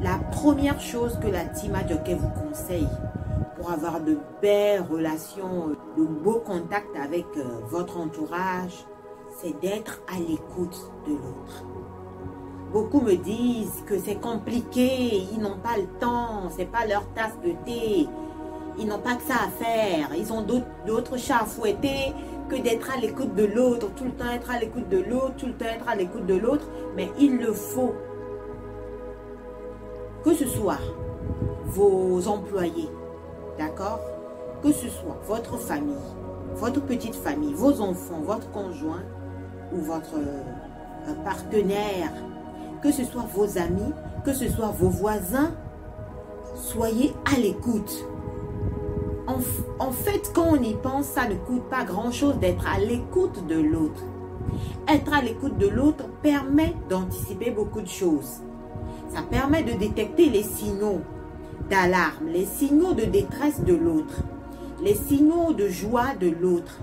La première chose que la team Adjoké vous conseille pour avoir de belles relations, de beaux contacts avec votre entourage, c'est d'être à l'écoute de l'autre. Beaucoup me disent que c'est compliqué, ils n'ont pas le temps, c'est pas leur tasse de thé, ils n'ont pas que ça à faire, ils ont d'autres chats à fouetter que d'être à l'écoute de l'autre, tout le temps être à l'écoute de l'autre, tout le temps être à l'écoute de l'autre, mais il le faut. Que ce soit vos employés, d'accord? Que ce soit votre famille, votre petite famille, vos enfants, votre conjoint ou votre partenaire, que ce soit vos amis, que ce soit vos voisins, soyez à l'écoute. En fait, quand on y pense, ça ne coûte pas grand-chose d'être à l'écoute de l'autre. Être à l'écoute de l'autre permet d'anticiper beaucoup de choses. Ça permet de détecter les signaux d'alarme, les signaux de détresse de l'autre, les signaux de joie de l'autre.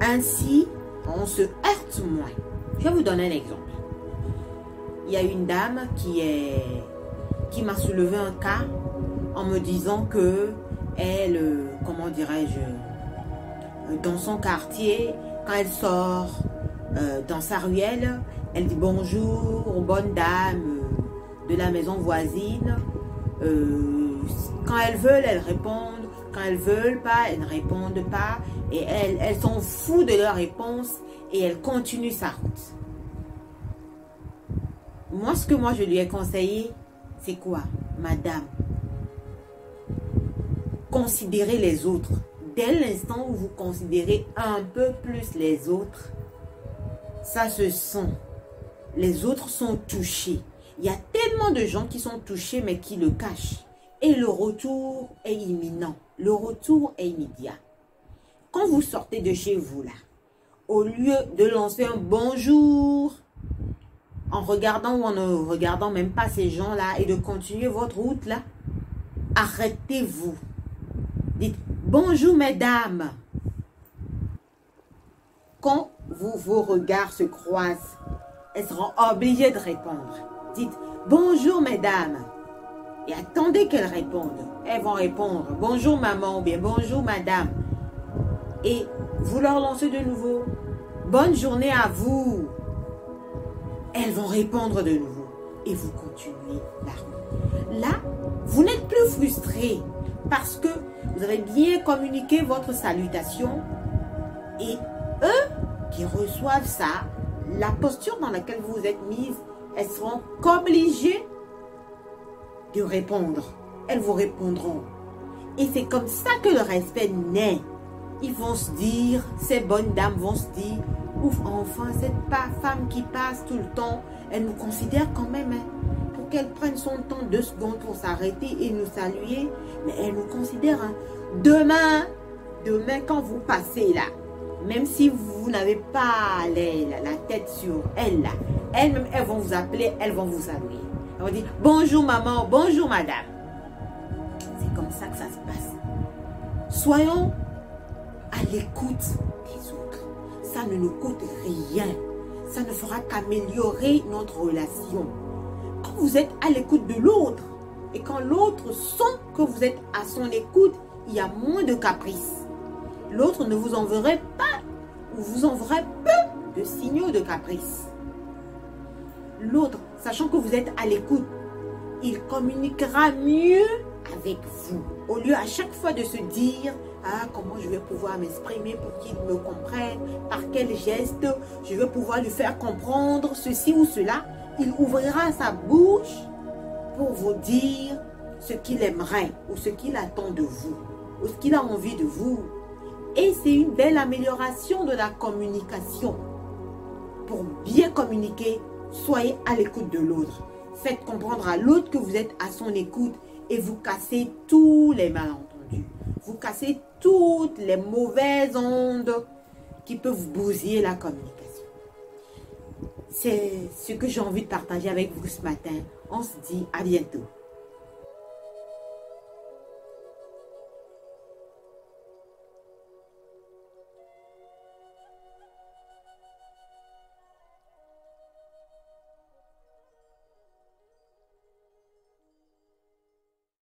Ainsi, on se heurte moins. Je vais vous donner un exemple. Il y a une dame qui m'a soulevé un cas en me disant que elle, comment dirais-je, dans son quartier, quand elle sort dans sa ruelle, elle dit bonjour aux bonnes dames de la maison voisine. Quand elles veulent, elles répondent. Quand elles ne veulent pas, elles ne répondent pas. Et elles s'en foutent de leur réponse et elles continuent sa route. Moi, ce que je lui ai conseillé, c'est quoi? Madame, considérez les autres. Dès l'instant où vous considérez un peu plus les autres, ça se sent. Les autres sont touchés. Il y a tellement de gens qui sont touchés mais qui le cachent. Et le retour est imminent. Le retour est immédiat. Quand vous sortez de chez vous là, au lieu de lancer un bonjour en regardant ou en ne regardant même pas ces gens-là et de continuer votre route là, arrêtez-vous. Dites bonjour mesdames. Quand vos regards se croisent, elles seront obligées de répondre. Dites bonjour mesdames et attendez qu'elles répondent. Elles vont répondre bonjour maman ou bien bonjour madame. Et vous leur lancez de nouveau bonne journée à vous. Elles vont répondre de nouveau et vous continuez la route. Là, vous n'êtes plus frustré parce que vous avez bien communiqué votre salutation et eux qui reçoivent ça, la posture dans laquelle vous vous êtes mise, elles seront obligées de répondre. Elles vous répondront. Et c'est comme ça que le respect naît. Ils vont se dire, ces bonnes dames vont se dire, ouf, enfin, cette femme qui passe tout le temps, elle nous considère quand même, hein, pour qu'elle prenne son temps 2 secondes pour s'arrêter et nous saluer, mais elle nous considère. Hein. Demain, quand vous passez là, même si vous n'avez pas la tête sur elle là, elles-mêmes, elles vont vous appeler, elles vont vous saluer. Elles vont dire, bonjour maman, bonjour madame. C'est comme ça que ça se passe. Soyons à l'écoute des autres. Ça ne nous coûte rien. Ça ne fera qu'améliorer notre relation. Quand vous êtes à l'écoute de l'autre et quand l'autre sent que vous êtes à son écoute, il y a moins de caprices. L'autre ne vous enverrait pas ou vous enverrait peu de signaux de caprice. L'autre, sachant que vous êtes à l'écoute, il communiquera mieux avec vous. Au lieu à chaque fois de se dire ah, comment je vais pouvoir m'exprimer pour qu'il me comprenne, par quel geste je vais pouvoir lui faire comprendre ceci ou cela. Il ouvrira sa bouche pour vous dire ce qu'il aimerait ou ce qu'il attend de vous ou ce qu'il a envie de vous. Et c'est une belle amélioration de la communication. Pour bien communiquer, soyez à l'écoute de l'autre. Faites comprendre à l'autre que vous êtes à son écoute et vous cassez tous les malentendus. Vous cassez toutes les mauvaises ondes qui peuvent vous bousiller la communication. C'est ce que j'ai envie de partager avec vous ce matin. On se dit à bientôt.